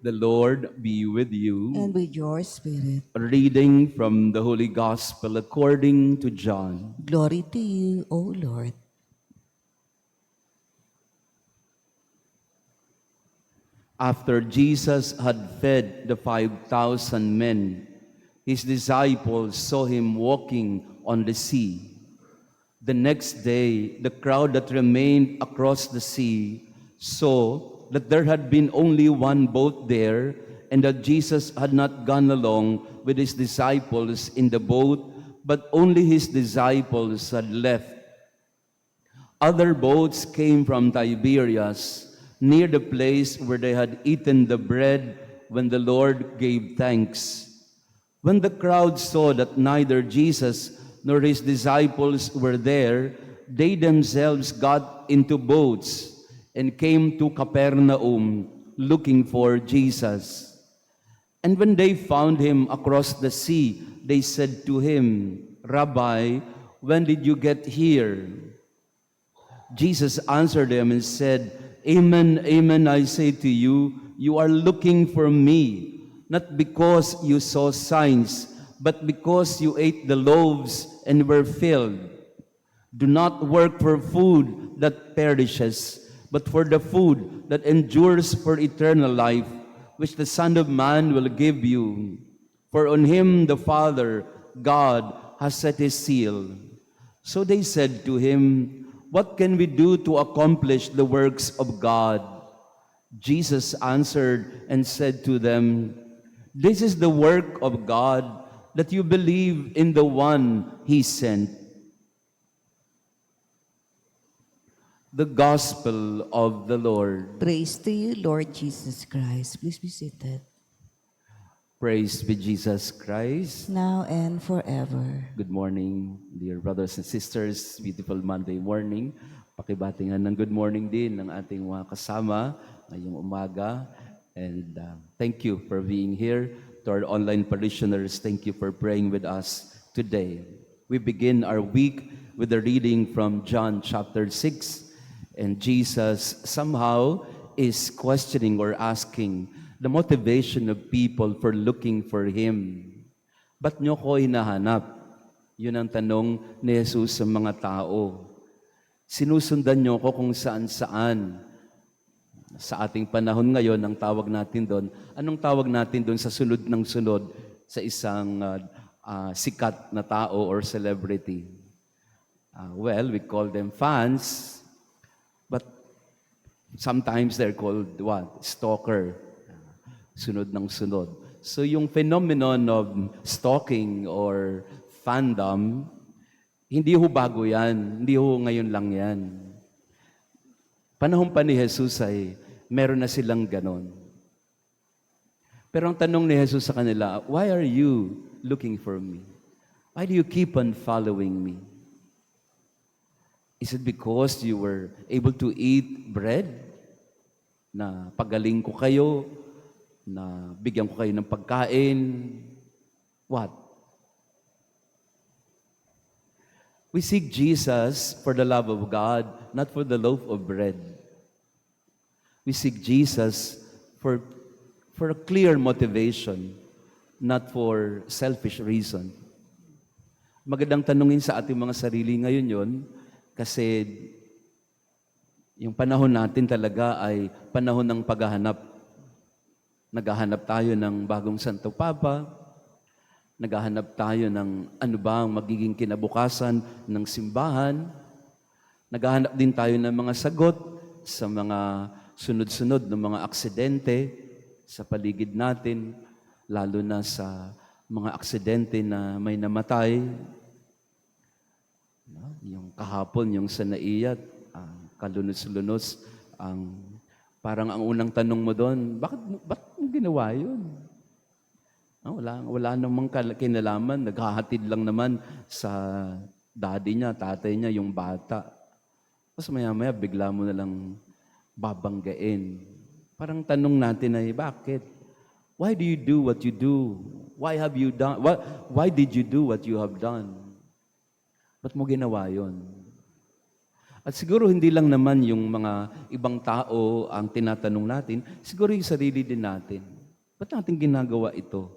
The Lord be with you. and with your spirit. A reading from the Holy Gospel according to John. Glory to you, O Lord. After Jesus had fed the 5,000 men, his disciples saw him walking on the sea. The next day, the crowd that remained across the sea saw that there had been only one boat there, and that Jesus had not gone along with his disciples in the boat, but only his disciples had left. Other boats came from Tiberias, near the place where they had eaten the bread when the Lord gave thanks. When the crowd saw that neither Jesus nor his disciples were there, they themselves got into boats and came to Capernaum looking for Jesus. And when they found him across the sea, they said to him, "Rabbi, when did you get here?" Jesus answered them and said, "Amen, amen, I say to you, you are looking for me, not because you saw signs, but because you ate the loaves and were filled. Do not work for food that perishes, but for the food that endures for eternal life, which the Son of Man will give you. For on him the Father, God, has set his seal." So they said to him, "What can we do to accomplish the works of God?" Jesus answered and said to them, "This is the work of God, that you believe in the one he sent." The Gospel of the Lord. Praise to you, Lord Jesus Christ. Please be seated. Praise be Jesus Christ. Now and forever. Good morning, dear brothers and sisters. Beautiful Monday morning. Pakibatingan ng good morning din ng ating mga kasama ngayong umaga. And thank you for being here. To our online parishioners, thank you for praying with us today. We begin our week with a reading from John chapter 6. And Jesus somehow is questioning or asking the motivation of people for looking for Him. Ba't nyo ko hinahanap? Yun ang tanong ni Jesus sa mga tao. Sinusundan nyo ko kung saan-saan. Sa ating panahon ngayon, ang tawag natin doon, anong tawag natin doon sa sunod ng sunod sa isang sikat na tao or celebrity? Well, we call them fans, but sometimes they're called what? Stalker. Sunod ng sunod. So yung phenomenon of stalking or fandom, hindi ho bago yan. Hindi ho ngayon lang yan. Panahon pa ni Jesus ay meron na silang ganon. Pero ang tanong ni Jesus sa kanila, why are you looking for me? Why do you keep on following me? Is it because you were able to eat bread? Na pagaling ko kayo? Na bigyan ko kayo ng pagkain? What? We seek Jesus for the love of God, not for the loaf of bread. We seek Jesus for a clear motivation, not for selfish reason. Magandang tanungin sa ating mga sarili ngayon yon, kasi yung panahon natin talaga ay panahon ng paghahanap. Naghahanap tayo ng bagong Santo Papa, naghahanap tayo ng ano ba ang magiging kinabukasan ng simbahan, naghahanap din tayo ng mga sagot sa mga sunod-sunod ng mga aksidente sa paligid natin, lalo na sa mga aksidente na may namatay. Yung kahapon, yung sa Naiya, kalunos-lunos, parang ang unang tanong mo doon, bakit mo ginawa yun? Wala namang kinalaman, naghahatid lang naman sa daddy niya, tatay niya, yung bata. Tapos maya-maya, bigla mo na lang babanggain. Parang tanong natin ay, bakit? Why do you do what you do? Why have you done? Why did you do what you have done? Ba't mo ginawa yun? At siguro hindi lang naman yung mga ibang tao ang tinatanong natin, siguro yung sarili din natin. Ba't natin ginagawa ito?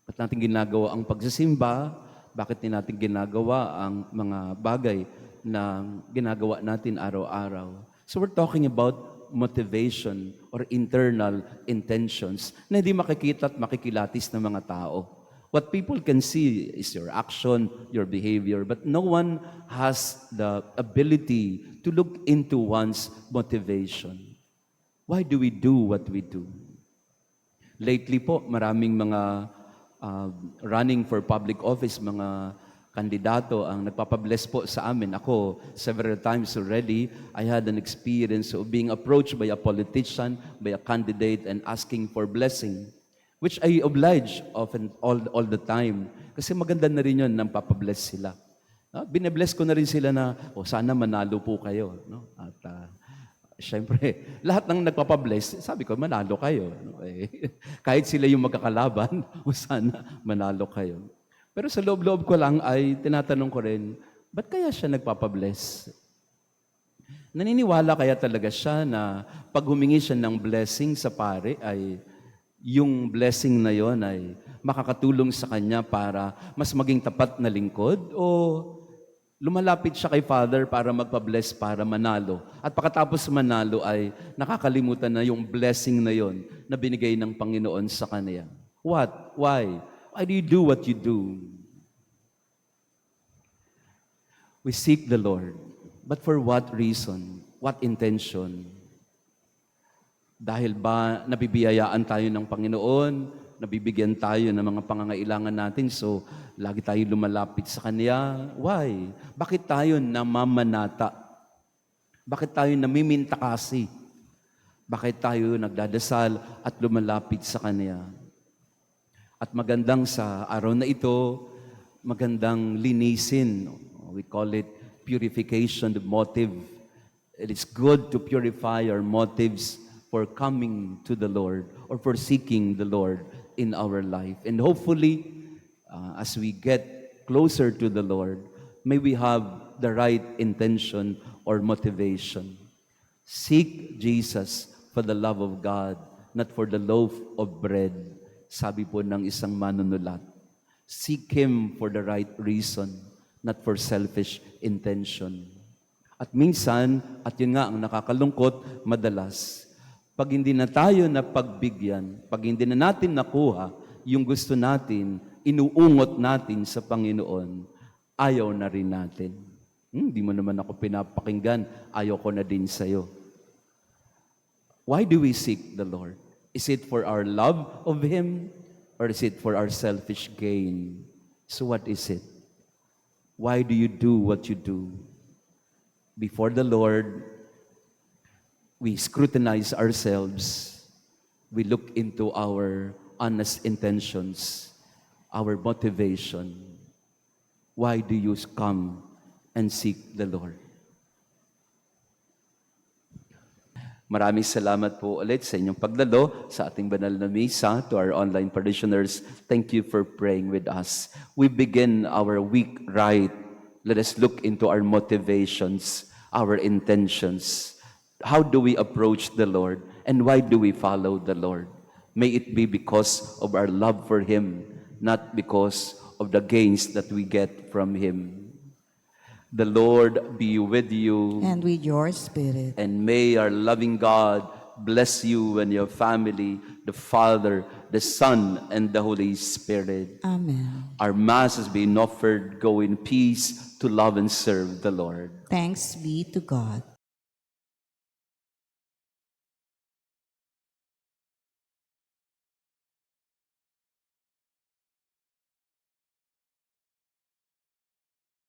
Ba't natin ginagawa ang pagsisimba? Bakit din natin ginagawa ang mga bagay na ginagawa natin araw-araw? So we're talking about motivation or internal intentions na hindi makikita at makikilatis ng mga tao. What people can see is your action, your behavior, but no one has the ability to look into one's motivation. Why do we do what we do? Lately po, maraming mga running for public office, mga kandidato ang nagpapabless po sa amin. Ako, several times already, I had an experience of being approached by a politician, by a candidate, and asking for blessing, which I oblige often all the time. Kasi maganda na rin yun nang papabless sila. Binabless ko na rin sila na, sana manalo po kayo. No? At syempre, lahat ng nagpapabless, sabi ko, manalo kayo. No? Kahit sila yung magkakalaban, sana manalo kayo. Pero sa loob-loob ko lang ay tinatanong ko rin, ba't kaya siya nagpapabless? Naniniwala kaya talaga siya na pag humingi siya ng blessing sa pare ay yung blessing na yon ay makakatulong sa kanya para mas maging tapat na lingkod o lumalapit siya kay Father para magpa-bless para manalo. At pagkatapos manalo ay nakakalimutan na yung blessing na yon na binigay ng Panginoon sa kanya. What? Why? Why do you do what you do? We seek the Lord. But for what reason? What intention? Dahil ba nabibiyayaan tayo ng Panginoon, nabibigyan tayo ng mga pangangailangan natin, so lagi tayo lumalapit sa Kanya? Why? Bakit tayo namamanata? Bakit tayo namimintakasi? Bakit tayo nagdadasal at lumalapit sa Kanya? At magandang sa araw na ito, magandang linisin. We call it purification of motive. It is good to purify our motives for coming to the Lord or for seeking the Lord in our life. And hopefully, as we get closer to the Lord, may we have the right intention or motivation. Seek Jesus for the love of God, not for the loaf of bread. Sabi po ng isang manunulat. Seek Him for the right reason, not for selfish intention. At minsan, at yun nga ang nakakalungkot, madalas, pag hindi na tayo napagbigyan, pag hindi na natin nakuha yung gusto natin, inuungot natin sa Panginoon, ayaw na rin natin. Hindi mo naman ako pinapakinggan, ayaw ko na din sa'yo. Why do we seek the Lord? Is it for our love of Him or is it for our selfish gain? So what is it? Why do you do what you do? Before the Lord, we scrutinize ourselves. We look into our honest intentions, our motivation. Why do you come and seek the Lord? Maraming salamat po ulit sa inyong pagdalo sa ating banal na misa. To our online parishioners, thank you for praying with us. We begin our week right. Let us look into our motivations, our intentions. How do we approach the Lord? And why do we follow the Lord? May it be because of our love for Him, not because of the gains that we get from Him. The Lord be with you. And with your spirit. And may our loving God bless you and your family, the Father, the Son, and the Holy Spirit. Amen. Our Mass has been offered. Go in peace to love and serve the Lord. Thanks be to God.